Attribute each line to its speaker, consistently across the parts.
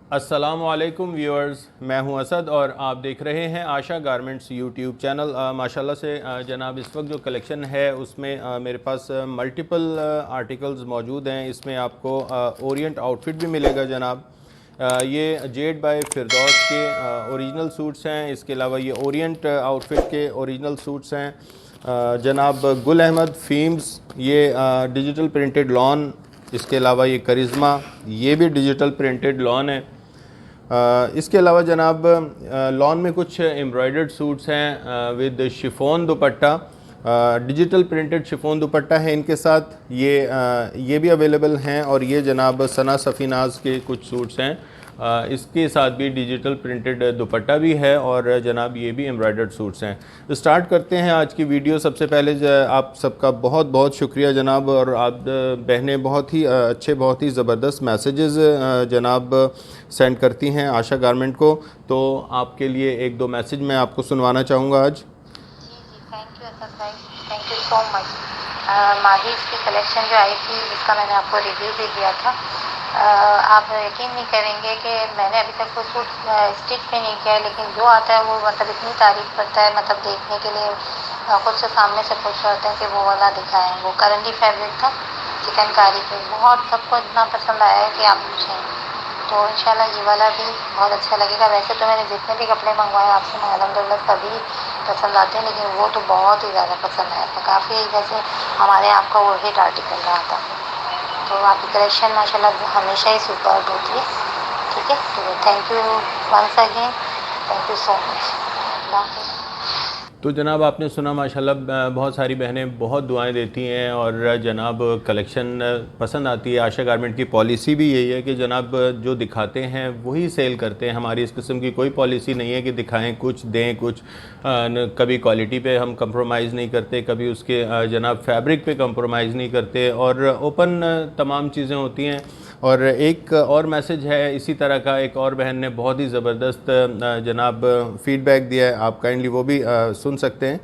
Speaker 1: अस्सलामुअलैकुम व्यूअर्स, मैं हूं असद और आप देख रहे हैं आशा गारमेंट्स यूट्यूब चैनल। माशाल्लाह से जनाब इस वक्त जो कलेक्शन है उसमें मेरे पास मल्टीपल आर्टिकल्स मौजूद हैं। इसमें आपको ओरिएंट आउटफिट भी मिलेगा जनाब। ये जेड बाय फिरदौस के ओरिजिनल सूट्स हैं। इसके अलावा ये ओरिएंट आउटफिट के ओरिजिनल सूट्स हैं। जनाब गुल अहमद फीम्स, ये डिजिटल प्रिंटेड लॉन। इसके अलावा ये करिश्मा, ये भी डिजिटल प्रिंटेड लॉन है। इसके अलावा जनाब लॉन में कुछ एम्ब्रॉयडर्ड सूट्स हैं with chiffon dupatta. Digital printed chiffon दुपट्टा है इनके साथ। ये भी अवेलेबल हैं। और ये जनाब सना सफ़ीनाज के कुछ सूट्स हैं। इसके साथ भी डिजिटल प्रिंटेड दुपट्टा भी है और जनाब ये भी एम्ब्रॉयडर्ड सूट्स हैं। तो स्टार्ट करते हैं आज की वीडियो। सबसे पहले आप सबका बहुत बहुत शुक्रिया जनाब। और आप बहनें बहुत ही अच्छे, बहुत ही ज़बरदस्त मैसेजेस जनाब सेंड करती हैं आशा गारमेंट को। तो आपके लिए एक दो मैसेज मैं आपको सुनवाना चाहूँगा आज।
Speaker 2: थैंक यू असद भाई, थैंक यू सो मच। माहीज की कलेक्शन जो आई थी जिसका मैंने आपको रिव्यू भी दिया था, आप यकीन नहीं करेंगे कि मैंने अभी तक कोई सूट स्टिच भी नहीं किया है, लेकिन जो आता है वो मतलब इतनी तारीफ़ करता है, मतलब देखने के लिए खुद से सामने से पूछ रहे होते हैं कि वो वाला दिखाएं। वो करंडी फैब्रिक था, चिकनकारी पे, बहुत सबको इतना पसंद आया है कि आप पूछें। तो इंशाल्लाह ये वाला भी बहुत अच्छा लगेगा। वैसे तो मैंने जितने भी कपड़े मंगवाए आपसे, मैं अल्हम्दुलिल्लाह सभी पसंद आते हैं, लेकिन वो तो बहुत ही ज़्यादा पसंद आया था। काफ़ी जैसे हमारे यहाँ आपका वो हिट आर्टिकल रहा था। तो आपकी कलेक्शन माशाल्लाह हमेशा ही सुपर होती है। ठीक है, तो thank you once again, thank you so much.
Speaker 1: तो जनाब आपने सुना, माशाल्लाह बहुत सारी बहनें बहुत दुआएं देती हैं और जनाब कलेक्शन पसंद आती है। आशा गारमेंट की पॉलिसी भी यही है कि जनाब जो दिखाते हैं वही सेल करते हैं। हमारी इस किस्म की कोई पॉलिसी नहीं है कि दिखाएं कुछ दें कुछ। कभी क्वालिटी पे हम कंप्रोमाइज़ नहीं करते, कभी उसके जनाब फैब्रिक पे कंप्रोमाइज़ नहीं करते और ओपन तमाम चीज़ें होती हैं। और एक और मैसेज है इसी तरह का, एक और बहन ने बहुत ही ज़बरदस्त जनाब फ़ीडबैक दिया है। आप काइंडली वो भी सुन सकते हैं।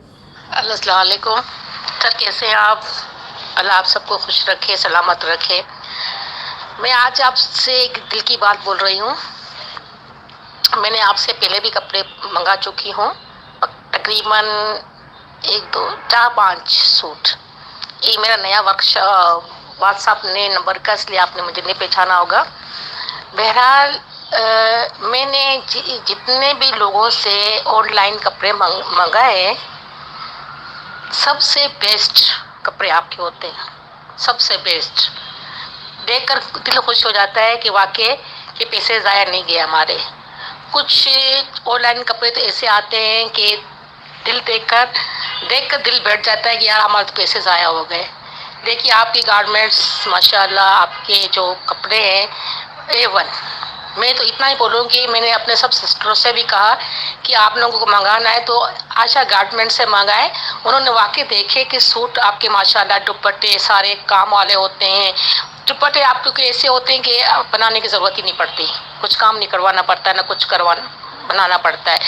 Speaker 3: अस्सलाम वालेकुम सर, कैसे हैं आप? अल्लाह आप सबको खुश रखे, सलामत रखे। मैं आज आपसे एक दिल की बात बोल रही हूँ। मैंने आपसे पहले भी कपड़े मंगा चुकी हूँ, तकरीबन 1 2 4 5 सूट। ये मेरा नया व्हाट्सएप ने नंबर का, इसलिए आपने मुझे नहीं पहचाना होगा। बहरहाल मैंने जितने भी लोगों से ऑनलाइन कपड़े मंगाए, सबसे बेस्ट कपड़े आपके होते हैं, सबसे बेस्ट। देखकर दिल खुश हो जाता है कि वाकई ये पैसे ज़ाया नहीं गए हमारे। कुछ ऑनलाइन कपड़े तो ऐसे आते हैं कि दिल देखकर दिल बैठ जाता है कि यार हमारे तो पैसे ज़ाया हो गए। देखिए आपकी गारमेंट्स माशाल्लाह, आपके जो कपड़े हैं A1। मैं तो इतना ही बोलूँगी, मैंने अपने सब सिस्टरों से भी कहा कि आप लोगों को मंगाना है तो आशा गारमेंट से मंगाएं। उन्होंने वाकई देखे कि सूट आपके माशाल्लाह दुपट्टे सारे काम वाले होते हैं। दुपट्टे आप लोग के ऐसे होते हैं कि बनाने की ज़रूरत ही नहीं पड़ती, कुछ काम नहीं करवाना पड़ता, ना कुछ बनाना पड़ता है।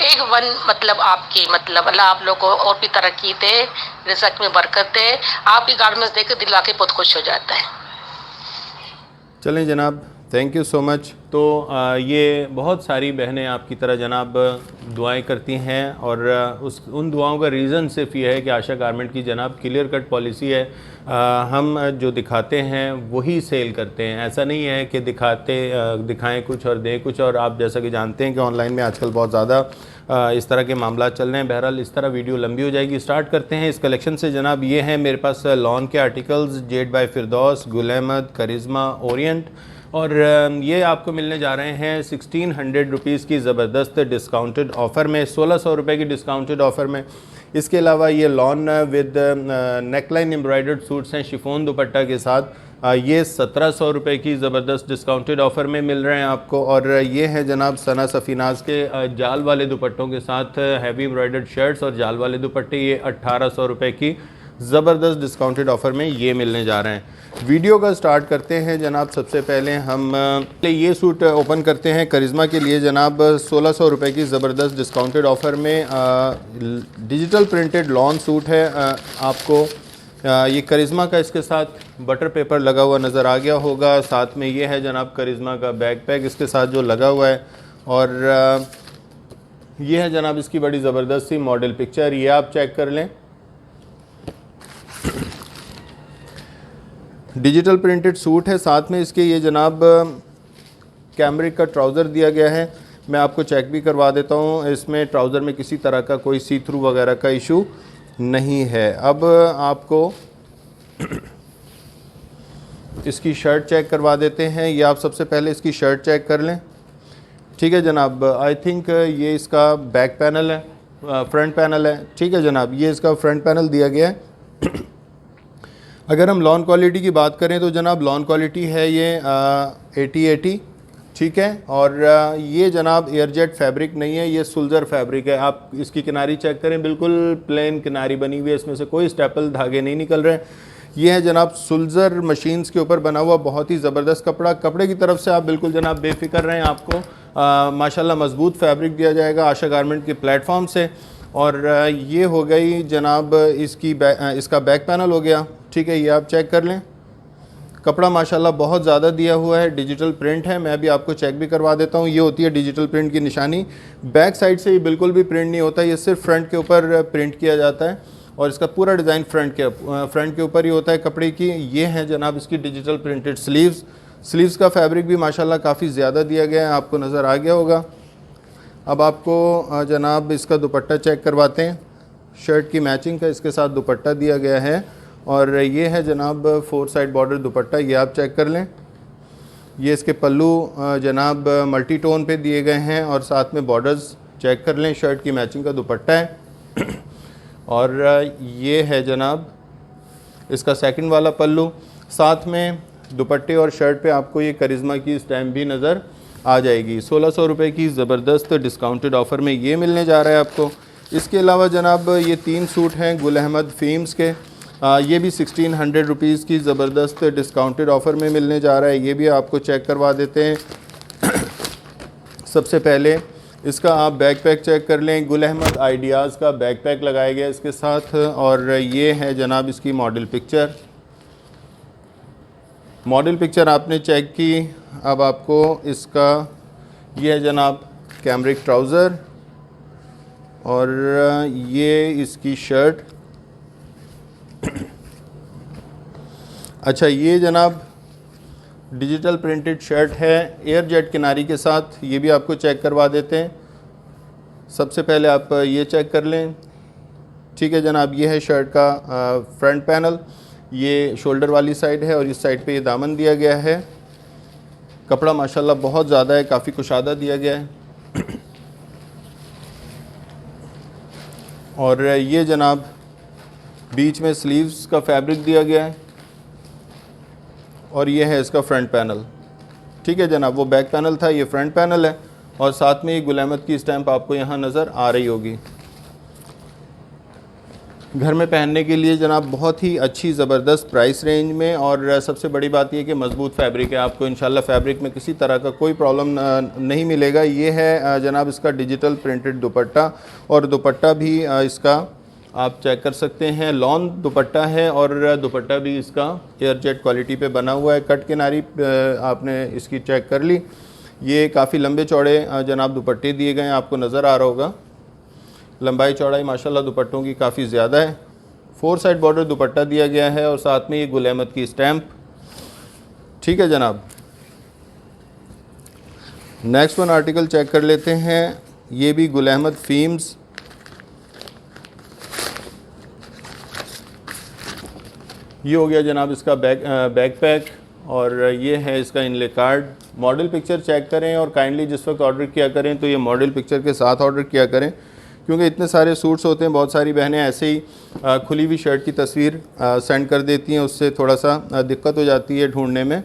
Speaker 3: एक वन मतलब आपकी मतलब अल्लाह आप लोग को और भी तरक्की दे, रिज़्क़ में बरकत दे। आपकी गारमेंट्स देख कर दिल आके बहुत खुश हो जाता है।
Speaker 1: चलें जनाब, थैंक यू सो मच। तो ये बहुत सारी बहनें आपकी तरह जनाब दुआएं करती हैं और उन दुआओं का रीज़न सिर्फ ये है कि आशा गारमेंट की जनाब क्लियर कट पॉलिसी है। हम जो दिखाते हैं वही सेल करते हैं। ऐसा नहीं है कि दिखाएं कुछ और दें कुछ। और आप जैसा कि जानते हैं कि ऑनलाइन में आजकल बहुत ज़्यादा इस तरह के मामला चल रहे हैं। बहरहाल इस तरह वीडियो लंबी हो जाएगी। स्टार्ट करते हैं इस कलेक्शन से जनाब। ये हैं मेरे पास लॉन के आर्टिकल्स, जेड बाय फिरदौस, गुल अहमद, करिश्मा, ओरिएंट। और ये आपको मिलने जा रहे हैं 1600 रुपीज़ की ज़बरदस्त डिस्काउंटेड ऑफ़र में, 1600 रुपये की डिस्काउंटेड ऑफ़र में। इसके अलावा ये lawn with neckline embroidered suits हैं शिफॉन दुपट्टा के साथ। ये 1700 रुपये की ज़बरदस्त डिस्काउंटेड ऑफ़र में मिल रहे हैं आपको। और ये है जनाब सना सफ़ीनाज के जाल वाले दुपट्टों के साथ हैवी एम्ब्रॉयडर्ड शर्ट्स और जाल वाले दुपट्टे। ये 1800 रुपये की ज़बरदस्त डिस्काउंटेड ऑफ़र में ये मिलने जा रहे हैं। वीडियो का स्टार्ट करते हैं जनाब। सबसे पहले हम ये सूट ओपन करते हैं करिश्मा के लिए जनाब। 1600 रुपये की ज़बरदस्त डिस्काउंटेड ऑफ़र में डिजिटल प्रिंटेड लॉन सूट है आपको। ये करिश्मा का इसके साथ बटर पेपर लगा हुआ नज़र आ गया होगा। साथ में ये है जनाब करिश्मा का बैकपैक इसके साथ जो लगा हुआ है, और ये है जनाब इसकी बड़ी ज़बरदस्त सी मॉडल पिक्चर, ये आप चेक कर लें। डिजिटल प्रिंटेड सूट है, साथ में इसके ये जनाब कैमरिक का ट्राउज़र दिया गया है। मैं आपको चेक भी करवा देता हूँ, इसमें ट्राउज़र में किसी तरह का कोई सी थ्रू वगैरह का इशू नहीं है। अब आपको इसकी शर्ट चेक करवा देते हैं। ये आप सबसे पहले इसकी शर्ट चेक कर लें, ठीक है जनाब। आई थिंक ये इसका बैक पैनल है, फ्रंट पैनल है, ठीक है जनाब। ये इसका फ्रंट पैनल दिया गया है। अगर हम लॉन क्वालिटी की बात करें तो जनाब लॉन क्वालिटी है ये 80-80, ठीक है। और ये जनाब एयरजेट फैब्रिक नहीं है, ये सुल्जर फैब्रिक है। आप इसकी किनारी चेक करें, बिल्कुल प्लेन किनारी बनी हुई है, इसमें से कोई स्टेपल धागे नहीं निकल रहे। ये है जनाब सुल्जर मशीन्स के ऊपर बना हुआ बहुत ही ज़बरदस्त कपड़ा। कपड़े की तरफ से आप बिल्कुल जनाब बेफिक्र रहें, आपको माशाल्लाह मजबूत फैब्रिक दिया जाएगा आशा गारमेंट के प्लेटफॉर्म से। और ये हो गई जनाब इसका बैक पैनल हो गया, ठीक है। ये आप चेक कर लें, कपड़ा माशाल्लाह बहुत ज़्यादा दिया हुआ है, डिजिटल प्रिंट है। मैं अभी आपको चेक भी करवा देता हूँ। ये होती है डिजिटल प्रिंट की निशानी। बैक साइड से ये बिल्कुल भी प्रिंट नहीं होता, ये सिर्फ फ्रंट के ऊपर प्रिंट किया जाता है, और इसका पूरा डिज़ाइन फ्रंट के ऊपर ही होता है कपड़े की। ये है जनाब इसकी डिजिटल प्रिंटेड स्लीव्स का फैब्रिक भी माशाल्लाह काफ़ी ज़्यादा दिया गया है, आपको नज़र आ गया होगा। अब आपको जनाब इसका दुपट्टा चेक करवाते हैं। शर्ट की मैचिंग का इसके साथ दुपट्टा दिया गया है, और ये है जनाब 4 साइड बॉर्डर दुपट्टा, ये आप चेक कर लें। ये इसके पल्लू जनाब मल्टी टोन पे दिए गए हैं, और साथ में बॉर्डर्स चेक कर लें। शर्ट की मैचिंग का दुपट्टा है। और ये है जनाब इसका सेकंड वाला पल्लू। साथ में दुपट्टे और शर्ट पे आपको ये करिश्मा की स्टैम्प भी नज़र आ जाएगी। 1600 रुपये की ज़बरदस्त डिस्काउंटेड ऑफ़र में ये मिलने जा रहा है आपको। इसके अलावा जनाब ये 3 सूट हैं गुल अहमद फ़ीम्स के, ये भी 1600 रुपीज़ की ज़बरदस्त डिस्काउंटेड ऑफ़र में मिलने जा रहा है। ये भी आपको चेक करवा देते हैं। सबसे पहले इसका आप बैकपैक चेक कर लें। गुल अहमद आइडियाज़ का बैकपैक लगाया गया इसके साथ, और ये है जनाब इसकी मॉडल पिक्चर आपने चेक की। अब आपको इसका ये है जनाब कैमरिक ट्राउज़र, और ये इसकी शर्ट। अच्छा, ये जनाब डिजिटल प्रिंटेड शर्ट है एयर जेट किनारी के साथ, ये भी आपको चेक करवा देते हैं। सबसे पहले आप ये चेक कर लें, ठीक है जनाब। ये है शर्ट का फ्रंट पैनल, ये शोल्डर वाली साइड है, और इस साइड पे ये दामन दिया गया है। कपड़ा माशाल्लाह बहुत ज़्यादा है, काफ़ी कुशादा दिया गया है। और ये जनाब बीच में स्लीव्स का फैब्रिक दिया गया है, और ये है इसका फ्रंट पैनल, ठीक है जनाब। वो बैक पैनल था, ये फ्रंट पैनल है, और साथ में ये गुल अहमद की स्टैम्प आपको यहाँ नज़र आ रही होगी। घर में पहनने के लिए जनाब बहुत ही अच्छी ज़बरदस्त प्राइस रेंज में, और सबसे बड़ी बात यह कि मज़बूत फैब्रिक है। आपको इंशाल्लाह फैब्रिक में किसी तरह का कोई प्रॉब्लम नहीं मिलेगा। ये है जनाब इसका डिजिटल प्रिंटेड दुपट्टा, और दुपट्टा भी इसका आप चेक कर सकते हैं, लॉन दुपट्टा है, और दुपट्टा भी इसका एयर जेट क्वालिटी पे बना हुआ है। कट किनारी आपने इसकी चेक कर ली। ये काफ़ी लंबे चौड़े जनाब दुपट्टे दिए गए हैं, आपको नज़र आ रहा होगा। लंबाई चौड़ाई माशाल्लाह दुपट्टों की काफ़ी ज़्यादा है। 4 साइड बॉर्डर दुपट्टा दिया गया है, और साथ में ये गुल अहमद की स्टैम्प, ठीक है जनाब। नेक्स्ट वन आर्टिकल चेक कर लेते हैं। ये भी गुल अहमद फ़ीम्स, ये हो गया जनाब इसका बैकपैक, और ये है इसका इनले कार्ड। मॉडल पिक्चर चेक करें, और काइंडली जिस वक्त ऑर्डर किया करें तो ये मॉडल पिक्चर के साथ ऑर्डर किया करें, क्योंकि इतने सारे सूट्स होते हैं। बहुत सारी बहनें ऐसे ही खुली हुई शर्ट की तस्वीर सेंड कर देती हैं, उससे थोड़ा सा दिक्कत हो जाती है ढूंढने में।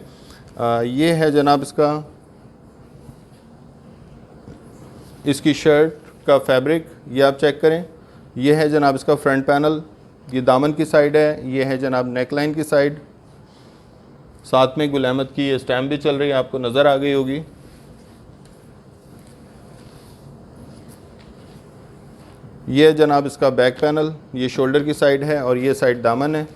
Speaker 1: ये है जनाब इसकी शर्ट का फैब्रिक, ये आप चेक करें। ये है जनाब इसका फ्रंट पैनल, ये दामन की साइड है। ये है जनाब नेकलाइन की साइड, साथ में गुल अहमद की ये स्टैम्प भी चल रही है, आपको नज़र आ गई होगी। ये जनाब इसका बैक पैनल, ये शोल्डर की साइड है, और ये साइड दामन है।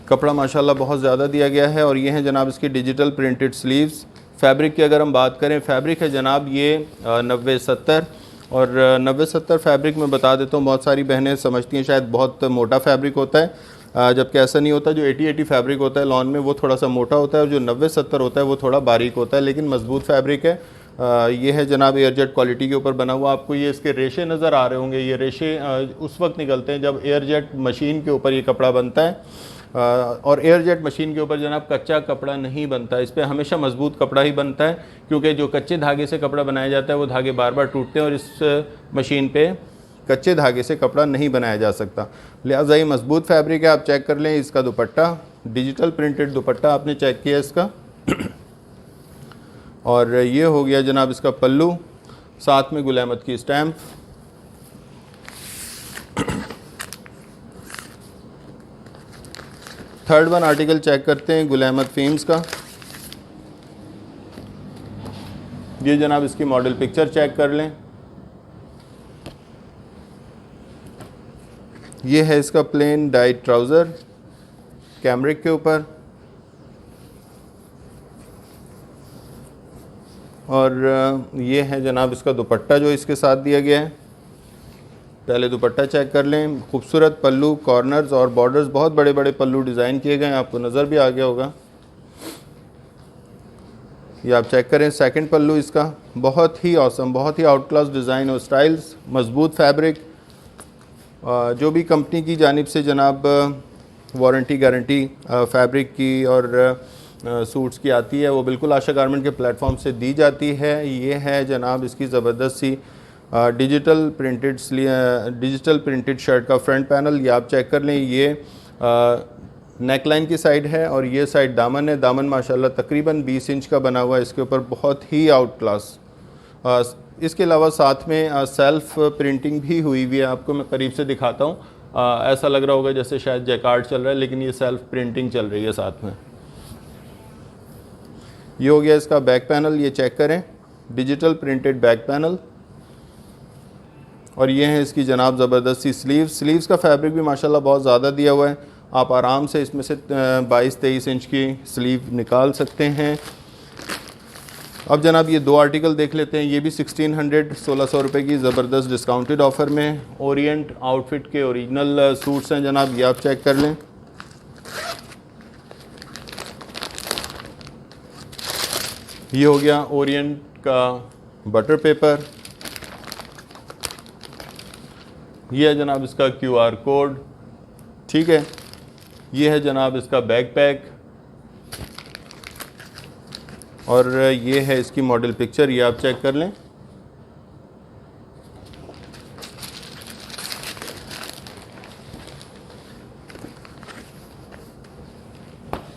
Speaker 1: कपड़ा माशाल्लाह बहुत ज़्यादा दिया गया है। और ये हैं जनाब इसकी डिजिटल प्रिंटेड स्लीव्स। फैब्रिक की अगर हम बात करें, फैब्रिक है जनाब ये 90-70, और 90-70 फैब्रिक में बता देता हूँ, बहुत सारी बहनें समझती हैं शायद बहुत मोटा फैब्रिक होता है, जबकि ऐसा नहीं होता। जो 80-80 फैब्रिक होता है लॉन में वो थोड़ा सा मोटा होता है, और जो 90-70 होता है वो थोड़ा बारीक होता है, लेकिन मजबूत फैब्रिक है। ये है जनाब एयरजेट क्वालिटी के ऊपर बना हुआ। आपको ये इसके रेशे नज़र आ रहे होंगे। ये रेशे उस वक्त निकलते हैं जब एयरजेट मशीन के ऊपर ये कपड़ा बनता है, और एयरजेट मशीन के ऊपर जनाब कच्चा कपड़ा नहीं बनता। इस पर हमेशा मजबूत कपड़ा ही बनता है, क्योंकि जो कच्चे धागे से कपड़ा बनाया जाता है वो धागे बार बार टूटते हैं, और इस मशीन पे कच्चे धागे से कपड़ा नहीं बनाया जा सकता। लिहाजा ये मजबूत फैब्रिक है। आप चेक कर लें इसका दुपट्टा, डिजिटल प्रिंटेड दुपट्टा आपने चेक किया इसका। और ये हो गया जनाब इसका पल्लू, साथ में गुल अहमद की stamp. Third one article check करते हैं गुल अहमद फिल्म्स का। ये जनाब इसकी मॉडल पिक्चर चेक कर लें। ये है इसका प्लेन डाइट ट्राउज़र कैमरिक के ऊपर, और ये है जनाब इसका दुपट्टा जो इसके साथ दिया गया है। पहले दुपट्टा चेक कर लें। खूबसूरत पल्लू, कॉर्नर्स और बॉर्डर्स, बहुत बड़े बड़े पल्लू डिज़ाइन किए गए हैं, आपको नज़र भी आ गया होगा। ये आप चेक करें सेकंड पल्लू इसका, बहुत ही औसम, बहुत ही आउट क्लास डिज़ाइन और स्टाइल्स, मजबूत फैब्रिक। जो भी कंपनी की जानिब से जनाब वारंटी गारंटी फैब्रिक की और सूट्स की आती है, वो बिल्कुल आशा गारमेंट के प्लेटफॉर्म से दी जाती है। ये है जनाब इसकी ज़बरदस्त सी डिजिटल प्रिंटेड शर्ट का फ्रंट पैनल। ये आप चेक कर लें। ये नेकलाइन की साइड है, और ये साइड दामन है। दामन माशाल्लाह तकरीबन 20 इंच का बना हुआ है इसके ऊपर, बहुत ही आउट क्लास। इसके अलावा साथ में सेल्फ प्रिंटिंग भी हुई हुई है। आपको मैं करीब से दिखाता हूँ। ऐसा लग रहा होगा जैसे शायद जैकार्ड चल रहा है, लेकिन ये सेल्फ प्रिंटिंग चल रही है साथ में। ये हो गया इसका बैक पैनल, ये चेक करें, डिजिटल प्रिंटेड बैक पैनल। और ये है इसकी जनाब ज़बरदस्त सी स्लीव्स का फैब्रिक भी माशाल्लाह बहुत ज़्यादा दिया हुआ है। आप आराम से इसमें से 22-23 इंच की स्लीव निकाल सकते हैं। अब जनाब ये दो आर्टिकल देख लेते हैं। ये भी 1600 रुपये की ज़बरदस्त डिस्काउंटेड ऑफ़र में ओरिएंट आउटफिट के ओरिजिनल सूट्स हैं जनाब। ये आप चेक कर लें। ये हो गया ओरिएंट का बटर पेपर। ये है जनाब इसका QR कोड, ठीक है। ये है जनाब इसका बैक पैक, और ये है इसकी मॉडल पिक्चर। ये आप चेक कर लें।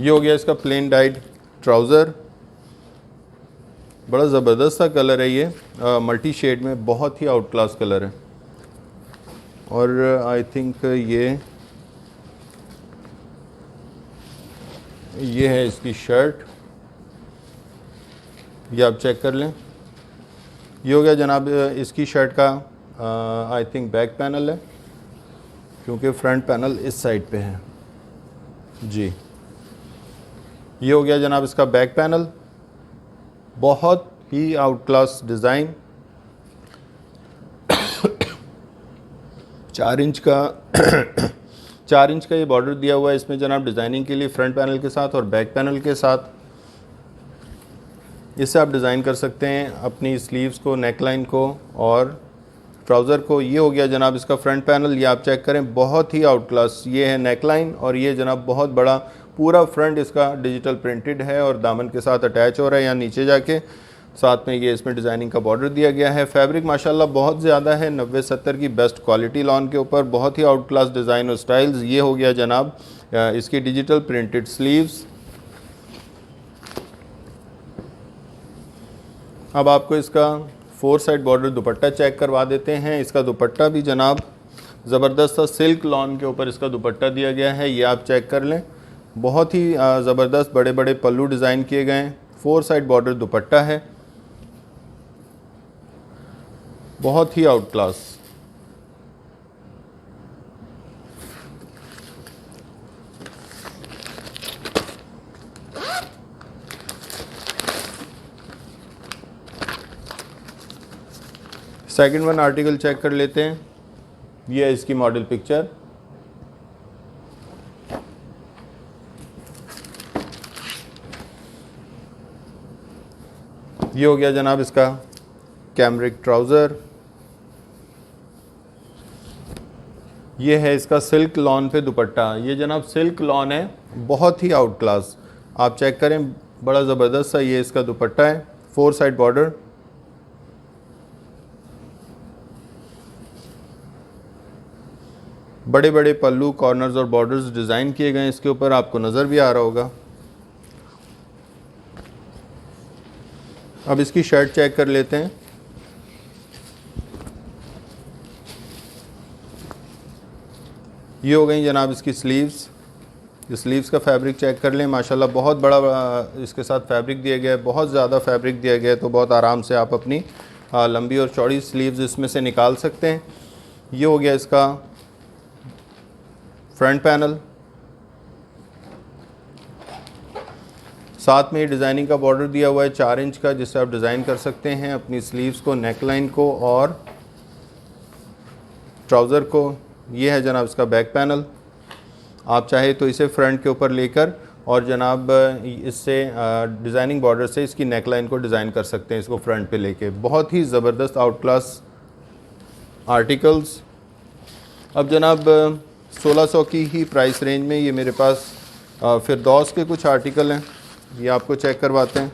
Speaker 1: ये हो गया इसका प्लेन डाइड ट्राउज़र, बड़ा ज़बरदस्त सा कलर है ये, मल्टी शेड में, बहुत ही आउट क्लास कलर है। और आई थिंक ये है इसकी शर्ट। ये आप चेक कर लें। ये हो गया जनाब इसकी शर्ट का आई थिंक बैक पैनल है, क्योंकि फ्रंट पैनल इस साइड पे है जी। ये हो गया जनाब इसका बैक पैनल, बहुत ही आउट क्लास डिज़ाइन। 4 इंच का 4 इंच का ये बॉर्डर दिया हुआ है इसमें जनाब डिज़ाइनिंग के लिए, फ्रंट पैनल के साथ और बैक पैनल के साथ। इससे आप डिज़ाइन कर सकते हैं अपनी स्लीव्स को, नेकलाइन को और ट्राउज़र को। ये हो गया जनाब इसका फ्रंट पैनल। ये आप चेक करें, बहुत ही आउट क्लास। ये है नेकलाइन, और ये जनाब बहुत बड़ा पूरा फ्रंट इसका डिजिटल प्रिंटेड है और दामन के साथ अटैच हो रहा है यहाँ नीचे जाके। साथ में ये इसमें डिज़ाइनिंग का बॉर्डर दिया गया है। फैब्रिक माशाल्लाह बहुत ज़्यादा है, 90-70 की बेस्ट क्वालिटी लॉन के ऊपर, बहुत ही आउट क्लास डिज़ाइन और स्टाइल्स। ये हो गया जनाब इसकी डिजिटल प्रिंटेड स्लीव्स। अब आपको इसका 4 साइड बॉर्डर दुपट्टा चेक करवा देते हैं। इसका दुपट्टा भी जनाब ज़बरदस्त सा सिल्क लॉन के ऊपर इसका दुपट्टा दिया गया है। ये आप चेक कर लें, बहुत ही ज़बरदस्त बड़े बड़े पल्लू डिज़ाइन किए गए हैं। 4 साइड बॉर्डर दुपट्टा है, बहुत ही out class. Second one article check कर लेते हैं। ये है इसकी मॉडल पिक्चर। ये हो गया जनाब इसका कैमरिक ट्राउज़र। ये है इसका सिल्क लॉन पे दुपट्टा। ये जनाब सिल्क लॉन है, बहुत ही आउट क्लास। आप चेक करें, बड़ा ज़बरदस्त सा ये इसका दुपट्टा है। 4 साइड बॉर्डर, बड़े बड़े पल्लू, कॉर्नर्स और बॉर्डर्स डिज़ाइन किए गए हैं इसके ऊपर, आपको नज़र भी आ रहा होगा। अब इसकी शर्ट चेक कर लेते हैं। ये हो गई जनाब इसकी स्लीव्स। इस स्लीव्स का फैब्रिक चेक कर लें, माशाल्लाह बहुत बड़ा इसके साथ फैब्रिक दिया गया है, बहुत ज़्यादा फैब्रिक दिया गया है, तो बहुत आराम से आप अपनी लंबी और चौड़ी स्लीव्स इसमें से निकाल सकते हैं। ये हो गया इसका फ्रंट पैनल। साथ में डिज़ाइनिंग का बॉर्डर दिया हुआ है 4 इंच का, जिससे आप डिज़ाइन कर सकते हैं अपनी स्लीव्स को, नेकलाइन को और ट्राउज़र को। ये है जनाब इसका बैक पैनल। आप चाहे तो इसे फ्रंट के ऊपर लेकर और जनाब इससे डिज़ाइनिंग बॉर्डर से इसकी नेकलाइन को डिज़ाइन कर सकते हैं, इसको फ्रंट पे लेके। बहुत ही ज़बरदस्त आउट क्लास आर्टिकल्स। अब जनाब 1600 की ही प्राइस रेंज में ये मेरे पास फिरदौस के कुछ आर्टिकल हैं, ये आपको चेक करवाते हैं।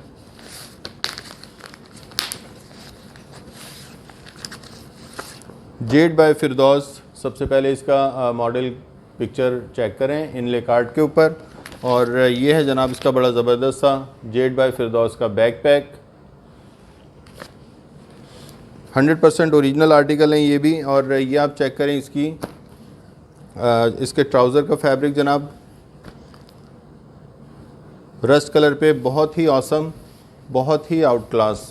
Speaker 1: जेड बाय फिरदौस। सबसे पहले इसका मॉडल पिक्चर चेक करें इनले कार्ड के ऊपर। और ये है जनाब इसका बड़ा ज़बरदस्त सा जेड बाय फिरदौस का बैक पैक। 100% ओरिजिनल आर्टिकल हैं ये भी। और ये आप चेक करें इसकी इसके ट्राउज़र का फैब्रिक जनाब रस्ट कलर पे, बहुत ही ऑसम, बहुत ही आउट क्लास।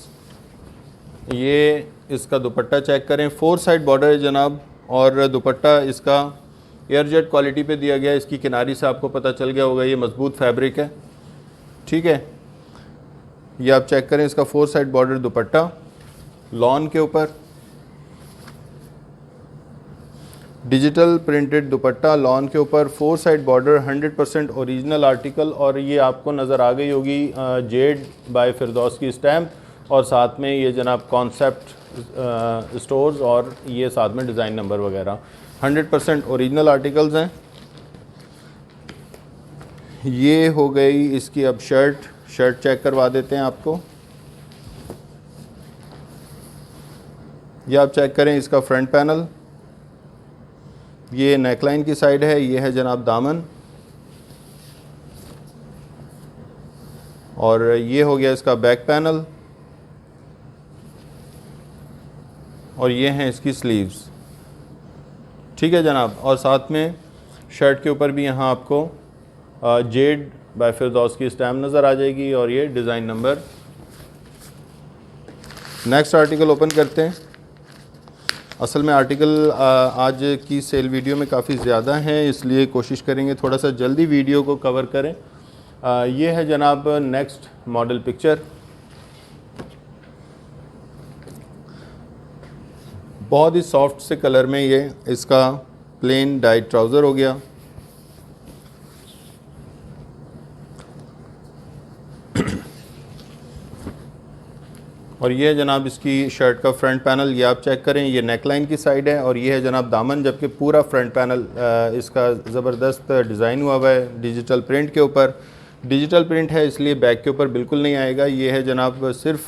Speaker 1: ये इसका दुपट्टा चेक करें, 4 साइड बॉर्डर है जनाब, और दुपट्टा इसका एयरजेट क्वालिटी पे दिया गया है। इसकी किनारी से आपको पता चल गया होगा ये मजबूत फैब्रिक है, ठीक है। ये आप चेक करें, इसका 4 साइड बॉर्डर दुपट्टा लॉन के ऊपर, डिजिटल प्रिंटेड दुपट्टा लॉन के ऊपर, 4 साइड बॉर्डर, 100% ओरिजिनल आर्टिकल। और ये आपको नज़र आ गई होगी जेड बाय फिरदौस की स्टैम्प, और साथ में ये जनाब कॉन्सेप्ट स्टोर्स और ये साथ में डिज़ाइन नंबर वगैरह। 100% ओरिजिनल आर्टिकल्स हैं। ये हो गई इसकी अब शर्ट चेक करवा देते हैं आपको। ये आप चेक करें इसका फ्रंट पैनल। ये नेकलाइन की साइड है, ये है जनाब दामन, और ये हो गया इसका बैक पैनल, और ये हैं इसकी स्लीव्स, ठीक है जनाब। और साथ में शर्ट के ऊपर भी यहाँ आपको जेड बाय फिरदौस की स्टैम्प नज़र आ जाएगी और ये design number. Next article open करते हैं। असल में आर्टिकल आज की सेल वीडियो में काफ़ी ज़्यादा हैं, इसलिए कोशिश करेंगे थोड़ा सा जल्दी वीडियो को कवर करें। ये है जनाब नेक्स्ट मॉडल पिक्चर। बहुत ही सॉफ्ट से कलर में ये इसका प्लेन डाइट ट्राउज़र हो गया। और ये है जनाब इसकी शर्ट का फ्रंट पैनल। ये आप चेक करें, ये नेकलाइन की साइड है, और ये है जनाब दामन, जबकि पूरा फ्रंट पैनल इसका ज़बरदस्त डिज़ाइन हुआ है डिजिटल प्रिंट के ऊपर। डिजिटल प्रिंट है इसलिए बैक के ऊपर बिल्कुल नहीं आएगा। ये है जनाब सिर्फ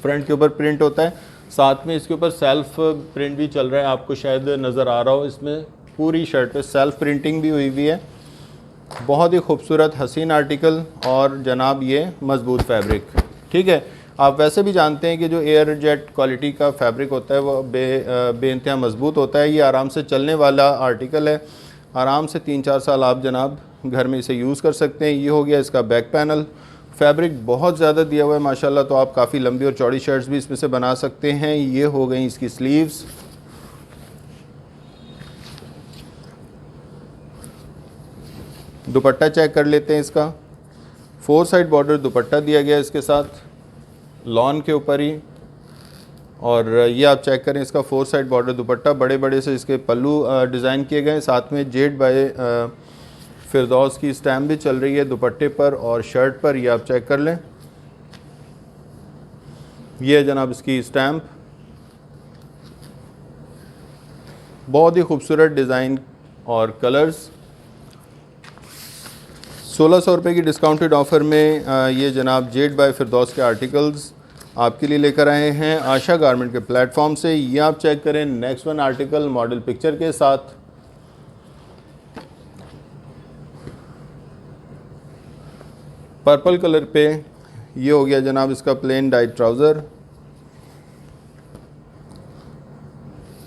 Speaker 1: फ्रंट के ऊपर प्रिंट होता है, साथ में इसके ऊपर सेल्फ प्रिंट भी चल रहा है, आपको शायद नज़र आ रहा हो। इसमें पूरी शर्ट पे सेल्फ प्रिंटिंग भी हुई हुई है। बहुत ही खूबसूरत हसीन आर्टिकल, और जनाब ये मजबूत फैब्रिक, ठीक है। आप वैसे भी जानते हैं कि जो एयर जेट क्वालिटी का फैब्रिक होता है वो बेइंतहा मजबूत होता है। ये आराम से चलने वाला आर्टिकल है, आराम से 3-4 साल आप जनाब घर में इसे यूज़ कर सकते हैं। ये हो गया इसका बैक पैनल। फैब्रिक बहुत ज़्यादा दिया हुआ है माशाल्लाह, तो आप काफ़ी लंबी और चौड़ी शर्ट्स भी इसमें से बना सकते हैं। ये हो गई इसकी स्लीव्स। दुपट्टा चेक कर लेते हैं इसका। 4 साइड बॉर्डर दुपट्टा दिया गया इसके साथ लॉन के ऊपर ही, और ये आप चेक करें, इसका 4 साइड बॉर्डर दुपट्टा, बड़े बड़े से इसके पल्लू डिज़ाइन किए गए, साथ में जेड बाय फिरदौस की स्टैम्प भी चल रही है दुपट्टे पर और शर्ट पर। ये आप चेक कर लें, ये है जनाब इसकी स्टैम्प। बहुत ही खूबसूरत डिज़ाइन और कलर्स। 1600 रुपये की डिस्काउंटेड ऑफ़र में ये जनाब जेड बाय फिरदौस के आर्टिकल्स आपके लिए लेकर आए हैं आशा गारमेंट के प्लेटफॉर्म से। ये आप चेक करें, next one article model picture के साथ। पर्पल कलर पे ये हो गया जनाब इसका प्लेन डाइट ट्राउज़र,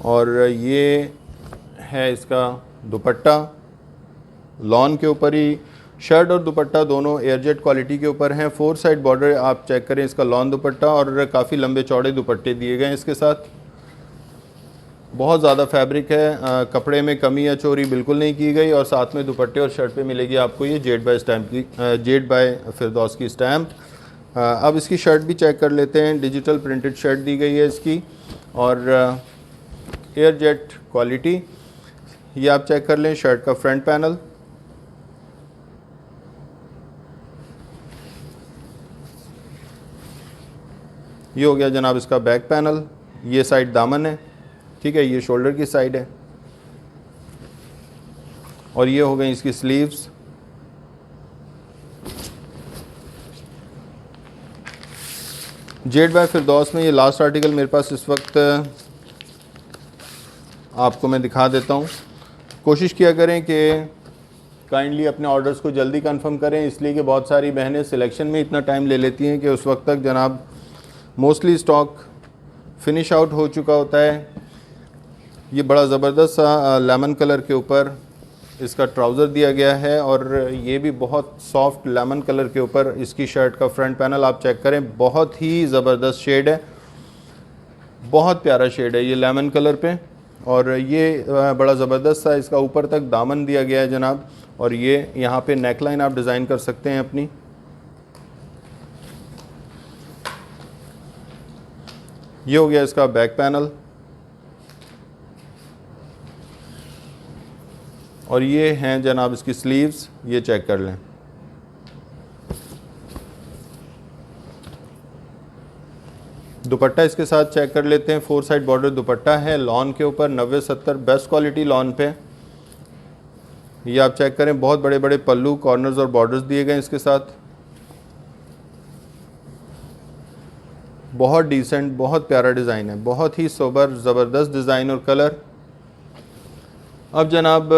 Speaker 1: और ये है इसका दुपट्टा। लॉन के ऊपर ही शर्ट और दुपट्टा दोनों एयरजेट क्वालिटी के ऊपर हैं। 4 साइड बॉर्डर आप चेक करें, इसका लॉन दुपट्टा और काफ़ी लंबे चौड़े दुपट्टे दिए गए हैं इसके साथ। बहुत ज़्यादा फैब्रिक है, कपड़े में कमी या चोरी बिल्कुल नहीं की गई, और साथ में दुपट्टे और शर्ट पे मिलेगी आपको ये जेड बाय स्टैम्प की जेड बाय फिरदौस की स्टैम्प। अब इसकी शर्ट भी चेक कर लेते हैं। डिजिटल प्रिंटेड शर्ट दी गई है इसकी और एयरजेट क्वालिटी। ये आप चेक कर लें, शर्ट का फ्रंट पैनल, ये हो गया जनाब इसका बैक पैनल। ये साइड दामन है, ठीक है, ये शोल्डर की साइड है, और ये हो गई इसकी स्लीव्स। जेड बाय फिरदौस में ये लास्ट आर्टिकल मेरे पास इस वक्त आपको मैं दिखा देता हूँ। कोशिश किया करें कि काइंडली अपने ऑर्डर्स को जल्दी कंफर्म करें, इसलिए कि बहुत सारी बहनें सिलेक्शन में इतना टाइम ले लेती हैं कि उस वक्त तक जनाब मोस्टली स्टॉक फिनिश आउट हो चुका होता है। ये बड़ा ज़बरदस्त सा लेमन कलर के ऊपर इसका ट्राउज़र दिया गया है, और ये भी बहुत सॉफ्ट लेमन कलर के ऊपर इसकी शर्ट का फ्रंट पैनल आप चेक करें। बहुत ही ज़बरदस्त शेड है, बहुत प्यारा शेड है ये लेमन कलर पे, और ये बड़ा ज़बरदस्त सा इसका ऊपर तक दामन दिया गया है जनाब, और ये यहाँ पे नेकलाइन आप डिज़ाइन कर सकते हैं अपनी। ये हो गया इसका बैक पैनल, और ये हैं जनाब इसकी स्लीव्स, ये चेक कर लें। दुपट्टा इसके साथ चेक कर लेते हैं। 4 साइड बॉर्डर दुपट्टा है, लॉन के ऊपर 90-70 बेस्ट क्वालिटी लॉन पे। ये आप चेक करें, बहुत बड़े बड़े पल्लू, कॉर्नर्स और बॉर्डर्स दिए गए इसके साथ। बहुत डिसेंट, बहुत प्यारा डिज़ाइन है, बहुत ही सोबर ज़बरदस्त डिज़ाइन और कलर। अब जनाब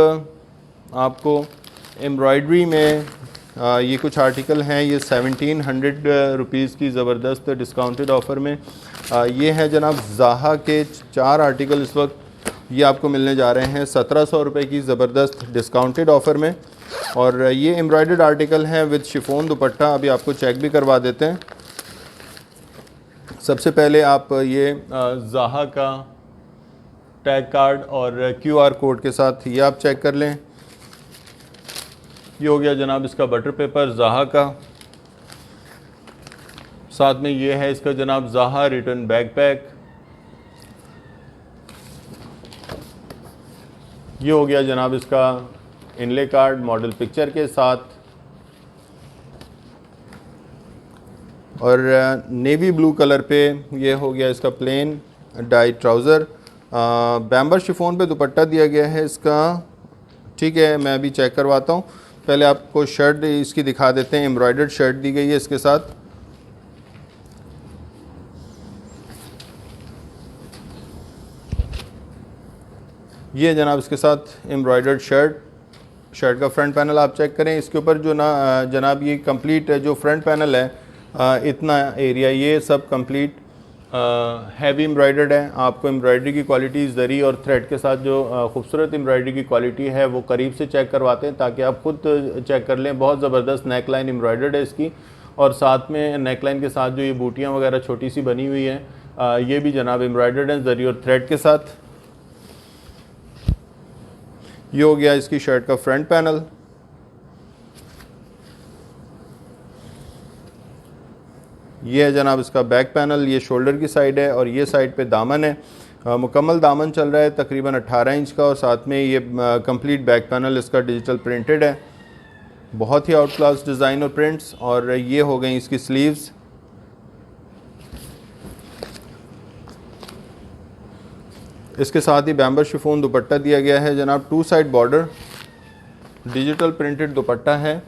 Speaker 1: आपको एम्ब्रॉयडरी में ये कुछ आर्टिकल हैं, ये 1700 रुपीज़ की ज़बरदस्त डिस्काउंटेड ऑफ़र में ये है जनाब ज़ाहा के 4 आर्टिकल इस वक्त ये आपको मिलने जा रहे हैं 1700 रुपये की ज़बरदस्त डिस्काउंटेड ऑफ़र में। और ये एम्ब्रॉयडर्ड आर्टिकल हैं विद शिफॉन दुपट्टा। अभी आपको चेक भी करवा देते हैं। सबसे पहले आप ये ज़ाहा का टैग कार्ड और QR कोड के साथ ये आप चेक कर लें। ये हो गया जनाब इसका बटर पेपर ज़ाहा का। साथ में ये है इसका जनाब ज़ाहा रिटर्न बैकपैक। ये हो गया जनाब इसका इनले कार्ड मॉडल पिक्चर के साथ, और नेवी ब्लू कलर पे ये हो गया इसका प्लेन डाई ट्राउज़र। बैम्बर शिफॉन पे दुपट्टा दिया गया है इसका, ठीक है। मैं अभी चेक करवाता हूँ। पहले आपको शर्ट इसकी दिखा देते हैं। एम्ब्रॉयडर्ड शर्ट दी गई है इसके साथ। ये जनाब इसके साथ एम्ब्रॉयडर्ड शर्ट का फ्रंट पैनल आप चेक करें। इसके ऊपर जो ना जनाब ये कंप्लीट जो फ्रंट पैनल है इतना एरिया ये सब कंप्लीट हैवी एम्ब्रॉयडर्ड है। आपको एम्ब्रॉयडरी की क्वालिटी जरी और थ्रेड के साथ जो खूबसूरत एम्ब्रॉयडरी की क्वालिटी है वो करीब से चेक करवाते हैं ताकि आप खुद चेक कर लें। बहुत ज़बरदस्त नेक लाइन एम्ब्रॉयडर्ड है इसकी, और साथ में नेक लाइन के साथ जो ये बूटियाँ वगैरह छोटी सी बनी हुई हैं ये भी जनाब एम्ब्रॉयडर्ड है जरी और थ्रेड के साथ। ये हो गया इसकी शर्ट का फ्रंट पैनल। ये है जनाब इसका बैक पैनल, ये शोल्डर की साइड है और ये साइड पे दामन है। मुकम्मल दामन चल रहा है तकरीबन 18 इंच का, और साथ में ये कंप्लीट बैक पैनल इसका डिजिटल प्रिंटेड है। बहुत ही आउट क्लास डिज़ाइन और प्रिंट्स। और ये हो गई इसकी स्लीव्स। इसके साथ ही बैम्बर शिफॉन दुपट्टा दिया गया है जनाब, 2 साइड बॉर्डर, डिजिटल प्रिंटेड दुपट्टा है।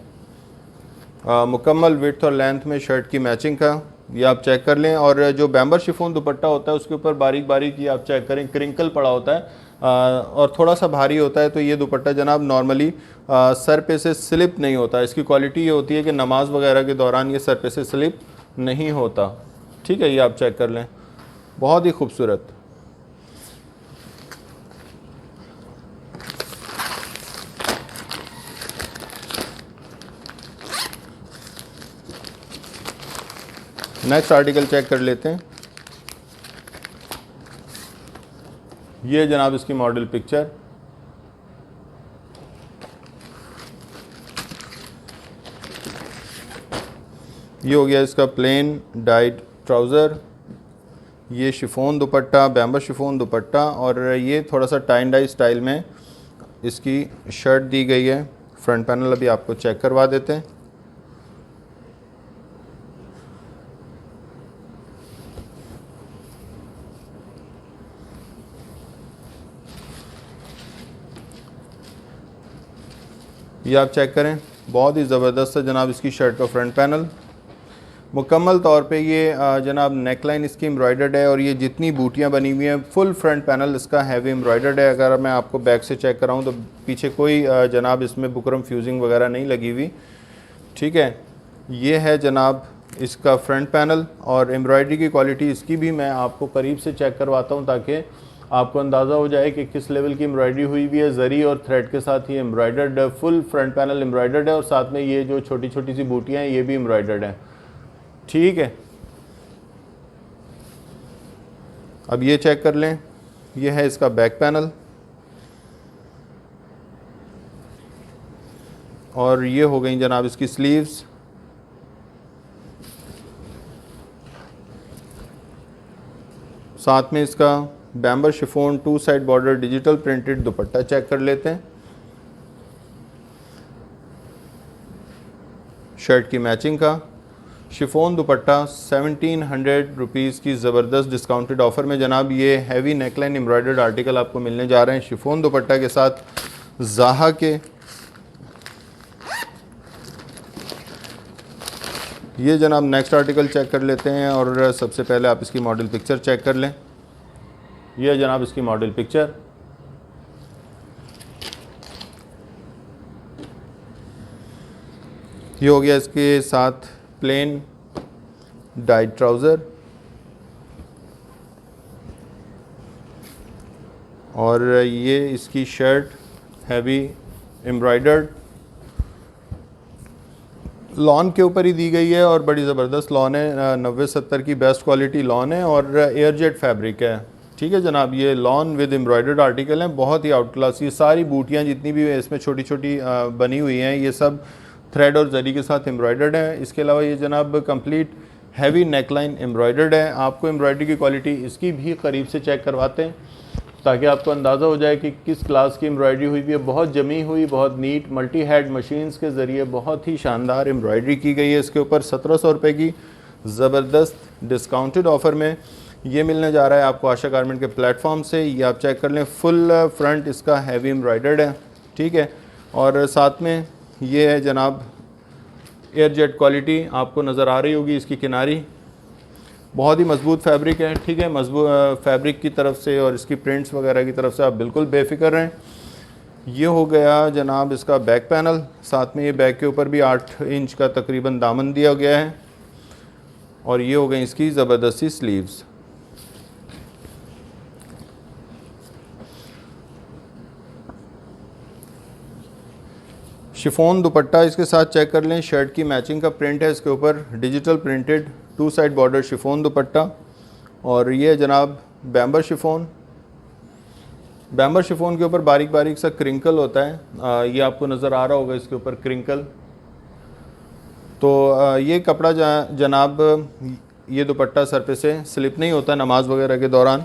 Speaker 1: मुकम्मल विड्थ और लेंथ में शर्ट की मैचिंग का, ये आप चेक कर लें। और जो बैम्बर शिफॉन दुपट्टा होता है उसके ऊपर बारीक बारीक ये आप चेक करें क्रिंकल पड़ा होता है और थोड़ा सा भारी होता है। तो ये दुपट्टा जनाब नॉर्मली सर पे से स्लिप नहीं होता। इसकी क्वालिटी ये होती है कि नमाज वगैरह के दौरान ये सर पे से स्लिप नहीं होता। ठीक है, ये आप चेक कर लें, बहुत ही खूबसूरत। नेक्स्ट आर्टिकल चेक कर लेते हैं। ये जनाब इसकी मॉडल पिक्चर। ये हो गया इसका प्लेन डाइड ट्राउज़र, ये शिफॉन दुपट्टा, बैम्बर शिफॉन दुपट्टा, और ये थोड़ा सा टाइन डाई स्टाइल में इसकी शर्ट दी गई है। फ्रंट पैनल अभी आपको चेक करवा देते हैं। ये आप चेक करें, बहुत ही ज़बरदस्त है जनाब इसकी शर्ट का फ्रंट पैनल। मुकम्मल तौर पे ये जनाब नेकलाइन इसकी एम्ब्रॉयडर्ड है और ये जितनी बूटियाँ बनी हुई हैं फुल फ्रंट पैनल इसका हैवी एम्ब्रॉयडर्ड है। अगर मैं आपको बैक से चेक कराऊँ तो पीछे कोई जनाब इसमें बुकरम फ्यूजिंग वगैरह नहीं लगी हुई। ठीक है, ये है जनाब इसका फ्रंट पैनल और एम्ब्रॉयडरी की क्वालिटी इसकी भी मैं आपको करीब से चेक करवाता हूँ ताकि आपको अंदाज़ा हो जाए कि किस लेवल की एम्ब्रॉयडरी हुई हुई है। जरी और थ्रेड के साथ ही embroidered, full front panel embroidered है और साथ में ये जो छोटी छोटी सी बूटियाँ हैं ये भी एम्ब्रॉयडर्ड हैं। ठीक है, अब ये चेक कर लें, ये है इसका बैक पैनल और ये हो गई जनाब इसकी स्लीव्स। साथ में इसका बैम्बर chiffon 2 side border digital printed दुपट्टा चेक कर लेते हैं। शर्ट की मैचिंग का शिफॉन दुपट्टा 1700 रुपीज़ की ज़बरदस्त डिस्काउंटेड ऑफ़र में जनाब ये हैवी नेकलाइन एम्ब्रॉयडर्ड आर्टिकल आपको मिलने जा रहे हैं शिफॉन दुपट्टा के साथ ज़ाहा के। ये जनाब नेक्स्ट आर्टिकल चेक कर लेते हैं और सबसे पहले आप इसकी मॉडल पिक्चर चेक कर लें। यह जनाब इसकी मॉडल पिक्चर। ये हो गया इसके साथ प्लेन डाइड ट्राउज़र और ये इसकी शर्ट हैवी एम्ब्रॉयडर्ड लॉन के ऊपर ही दी गई है और बड़ी ज़बरदस्त लॉन है, 90-70 की बेस्ट क्वालिटी लॉन है और एयरजेट फैब्रिक है। ठीक है जनाब, ये लॉन विद एम्ब्रॉयडर्ड आर्टिकल हैं, बहुत ही आउट क्लास। ये सारी बूटियाँ जितनी भी इसमें छोटी छोटी बनी हुई हैं ये सब थ्रेड और जरी के साथ एम्ब्रॉयडर्ड है। इसके अलावा ये जनाब कंप्लीट हैवी नेकलाइन एम्ब्रॉयडर्ड है। आपको एम्ब्रॉयडरी की क्वालिटी इसकी भी करीब से चेक करवाते हैं ताकि आपको अंदाज़ा हो जाए कि किस क्लास की एम्ब्रॉयडरी हुई भी है। बहुत जमी हुई, बहुत नीट मल्टी हेड मशीन्स के ज़रिए बहुत ही शानदार एम्ब्रॉयडरी की गई है। इसके ऊपर 1700 रुपये की ज़बरदस्त डिस्काउंटेड ऑफ़र में ये मिलने जा रहा है आपको आशा गारमेंट के प्लेटफॉर्म से। ये आप चेक कर लें, फुल फ्रंट इसका हैवी एम्ब्रॉयडर्ड है। ठीक है, और साथ में ये है जनाब एयरजेट क्वालिटी आपको नज़र आ रही होगी इसकी किनारी, बहुत ही मजबूत फैब्रिक है। ठीक है, मजबूत फैब्रिक की तरफ से और इसकी प्रिंट्स वगैरह की तरफ से आप बिल्कुल बेफिक्र रहें। ये हो गया जनाब इसका बैक पैनल। साथ में ये बैक के ऊपर भी 8 इंच का तकरीबन दामन दिया गया है और ये हो गई इसकी ज़बरदस्ती स्लीव्स। शिफॉन दुपट्टा इसके साथ चेक कर लें, शर्ट की मैचिंग का प्रिंट है इसके ऊपर, digital printed 2 side border chiffon दुपट्टा और ये जनाब बैम्बर शिफॉन। बैम्बर शिफॉन के ऊपर बारीक बारीक सा क्रिंकल होता है, ये आपको नज़र आ रहा होगा इसके ऊपर क्रिंकल। तो ये कपड़ा जनाब, ये दुपट्टा सर पे से स्लिप नहीं होता नमाज वगैरह के दौरान,